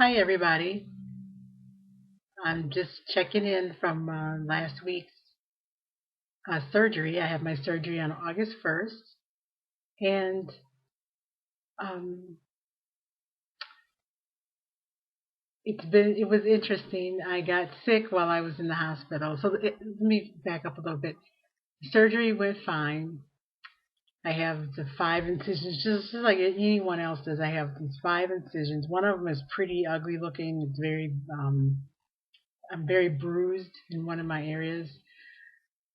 Hi, everybody. I'm just checking in from last week's surgery. I had my surgery on August 1st, and um, it was interesting. I got sick while I was in the hospital. Let me back up a little bit. The surgery went fine. I have the five incisions, just like anyone else does. I have these five incisions. One of them is pretty ugly looking. I'm very bruised in one of my areas.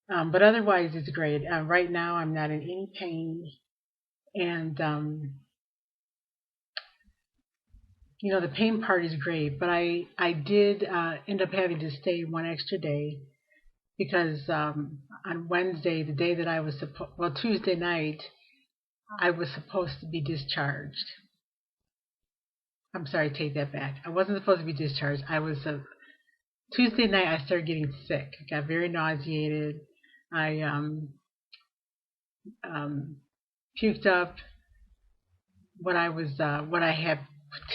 But otherwise, it's great. Right now, I'm not in any pain, and the pain part is great. But I did end up having to stay one extra day because on Wednesday, the day that I was Tuesday night, I was supposed to be discharged. I'm sorry, take that back. I wasn't supposed to be discharged. Tuesday night. I started getting sick. I got very nauseated. I um, puked up what I had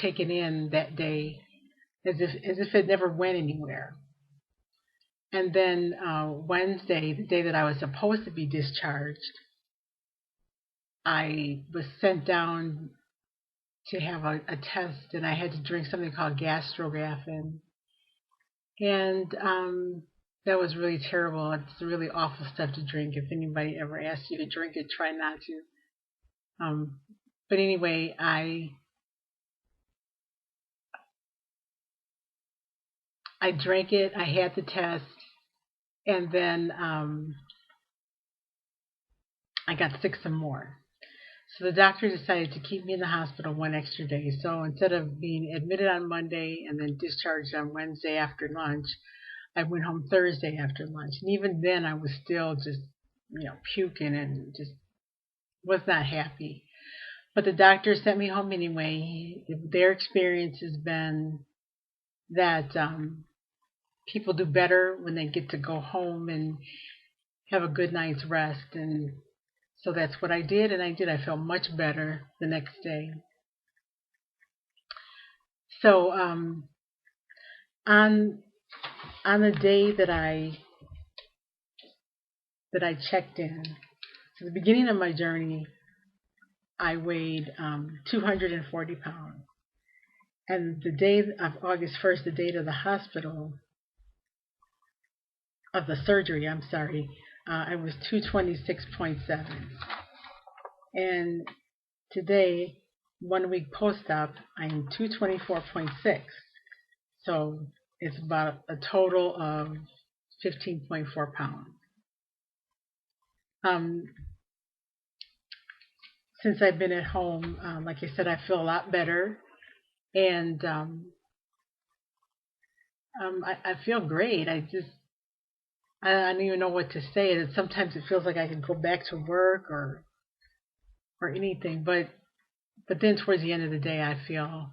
taken in that day, as if it never went anywhere. And then Wednesday, the day that I was supposed to be discharged, I was sent down to have a test, and I had to drink something called gastrograph, and that was really terrible. It's really awful stuff to drink. If anybody ever asks you to drink it, try not to. Um, but anyway, I drank it. I had the test, and then I got sick some more. So the doctor decided to keep me in the hospital one extra day. So instead of being admitted on Monday and then discharged on Wednesday after lunch, I went home Thursday after lunch. And even then, I was still just, puking and just was not happy. But the doctor sent me home anyway. Their experience has been that people do better when they get to go home and have a good night's rest. And so that's what I did, and I did. I felt much better the next day. So on on the day that I checked in, so the beginning of my journey, I weighed 240 pounds, and the day of August 1st, the date of the hospital of the surgery, I'm sorry, I was 226.7, and today, 1 week post-op, I'm 224.6. So it's about a total of 15.4 pounds. Um, since I've been at home, like I said, I feel a lot better, and I feel great. I don't even know what to say. Sometimes it feels like I can go back to work or anything, but then towards the end of the day, I feel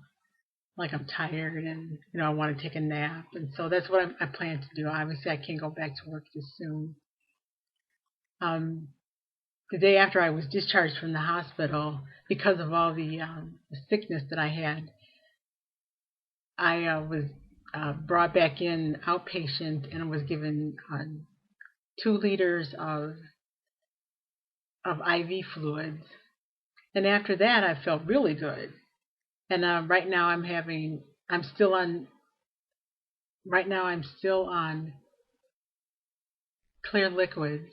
like I'm tired and I want to take a nap, and so that's what I plan to do. Obviously, I can't go back to work this soon. Um, the day after I was discharged from the hospital, because of all the sickness that I had, I was brought back in outpatient and was given 2 liters of IV fluids. And after that, I felt really good. And right now, I'm still on. Right now, I'm still on clear liquids,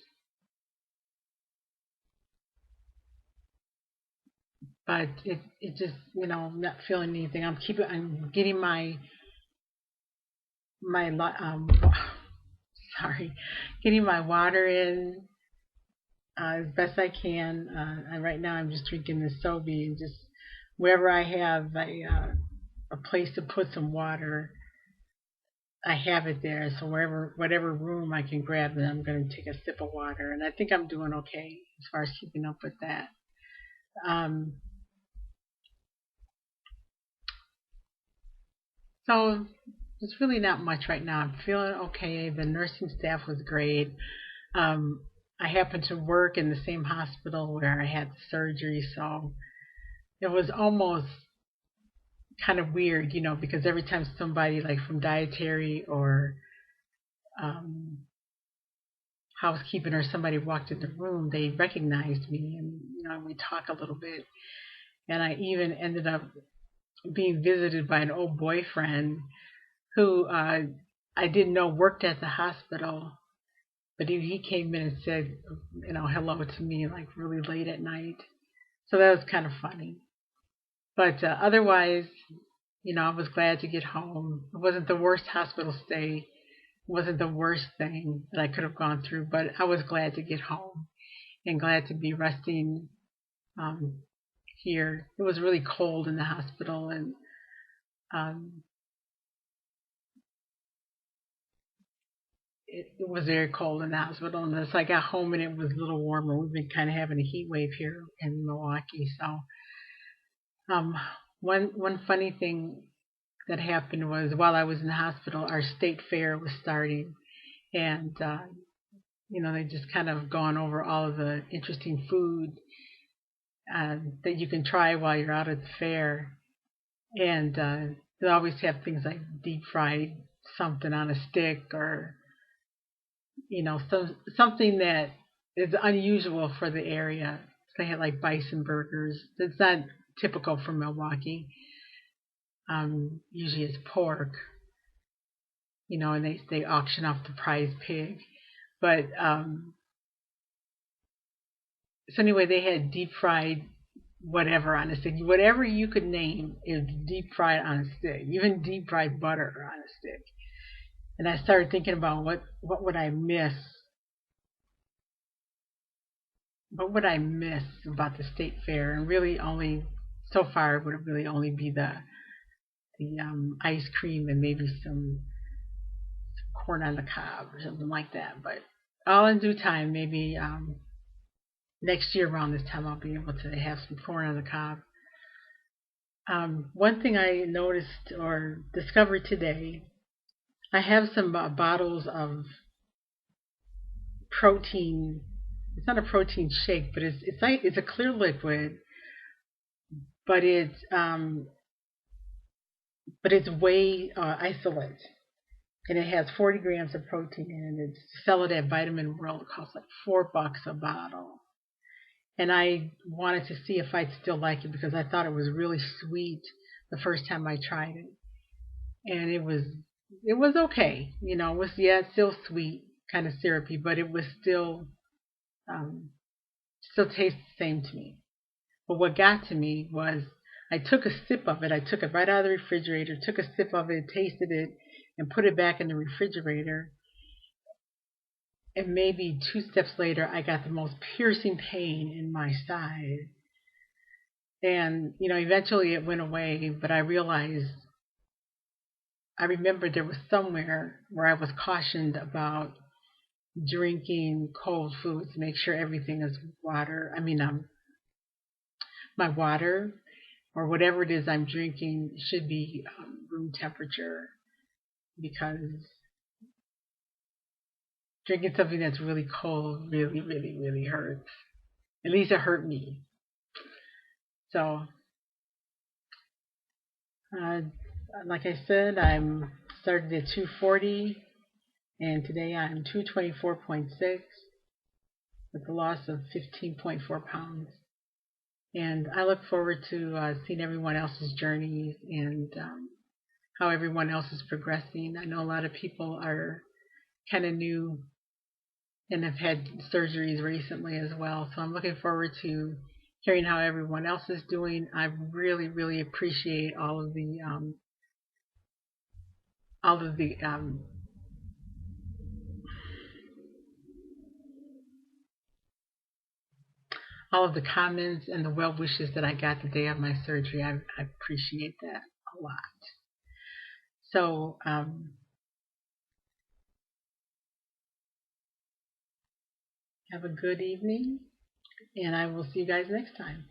but it just I'm not feeling anything. I'm getting my sorry, getting my water in as best I can. And right now I'm just drinking the Sobe, and just wherever I have a place to put some water, I have it there. So whatever room I can grab, then I'm going to take a sip of water, and I think I'm doing okay as far as keeping up with that. Um, so it's really not much right now. I'm feeling okay. The nursing staff was great. Um, I happen to work in the same hospital where I had the surgery, so it was almost kind of weird, because every time somebody like from dietary or um, housekeeping or somebody walked in the room, they recognized me, and we talk a little bit. And I even ended up being visited by an old boyfriend who I didn't know worked at the hospital, but he came in and said, hello to me like really late at night. So that was kind of funny. But otherwise, I was glad to get home. It wasn't the worst hospital stay. It wasn't the worst thing that I could have gone through, but I was glad to get home and glad to be resting um, here. It was really cold in the hospital, and um, it was very cold in the hospital. And as I got home and it was a little warmer, we've been kind of having a heat wave here in Milwaukee. So um, one funny thing that happened was while I was in the hospital, our state fair was starting, and they just kind of gone over all of the interesting food that you can try while you're out at the fair, and they always have things like deep fried something on a stick, or something that is unusual for the area. They had like bison burgers. It's not typical for Milwaukee. Usually it's pork, and they auction off the prize pig. But so anyway, they had deep fried whatever on a stick. Whatever you could name is deep fried on a stick. Even deep fried butter on a stick. And I started thinking about what would I miss? What would I miss about the state fair? And really only so far would it really only be the ice cream and maybe some corn on the cob or something like that. But all in due time, maybe next year around this time I'll be able to have some corn on the cob. One thing I noticed or discovered today, I have some bottles of protein. It's not a protein shake, but it's a clear liquid, but it's whey isolate, and it has 40 grams of protein in it. It's sell it at Vitamin World. It costs like $4 a bottle. And I wanted to see if I'd still like it because I thought it was really sweet the first time I tried it, and it was okay. It was it's still sweet, kind of syrupy, but it was um, still tastes the same to me. But what got to me was I took a sip of it. I took it right out of the refrigerator, took a sip of it, tasted it, and put it back in the refrigerator. And maybe 2 steps later, I got the most piercing pain in my side. And, eventually it went away, but I remembered there was somewhere where I was cautioned about drinking cold foods, make sure everything is water. My water or whatever it is I'm drinking should be room temperature, because drinking something that's really cold really, really, really hurts. At least it hurt me. So, uh, like I said, I'm started at 240, and today I'm 224.6 with a loss of 15.4 pounds. And I look forward to seeing everyone else's journeys and how everyone else is progressing. I know a lot of people are kind of new and have had surgeries recently as well. So I'm looking forward to hearing how everyone else is doing. I really, really appreciate all of the all of the comments and the well wishes that I got the day of my surgery. I appreciate that a lot. So have a good evening, and I will see you guys next time.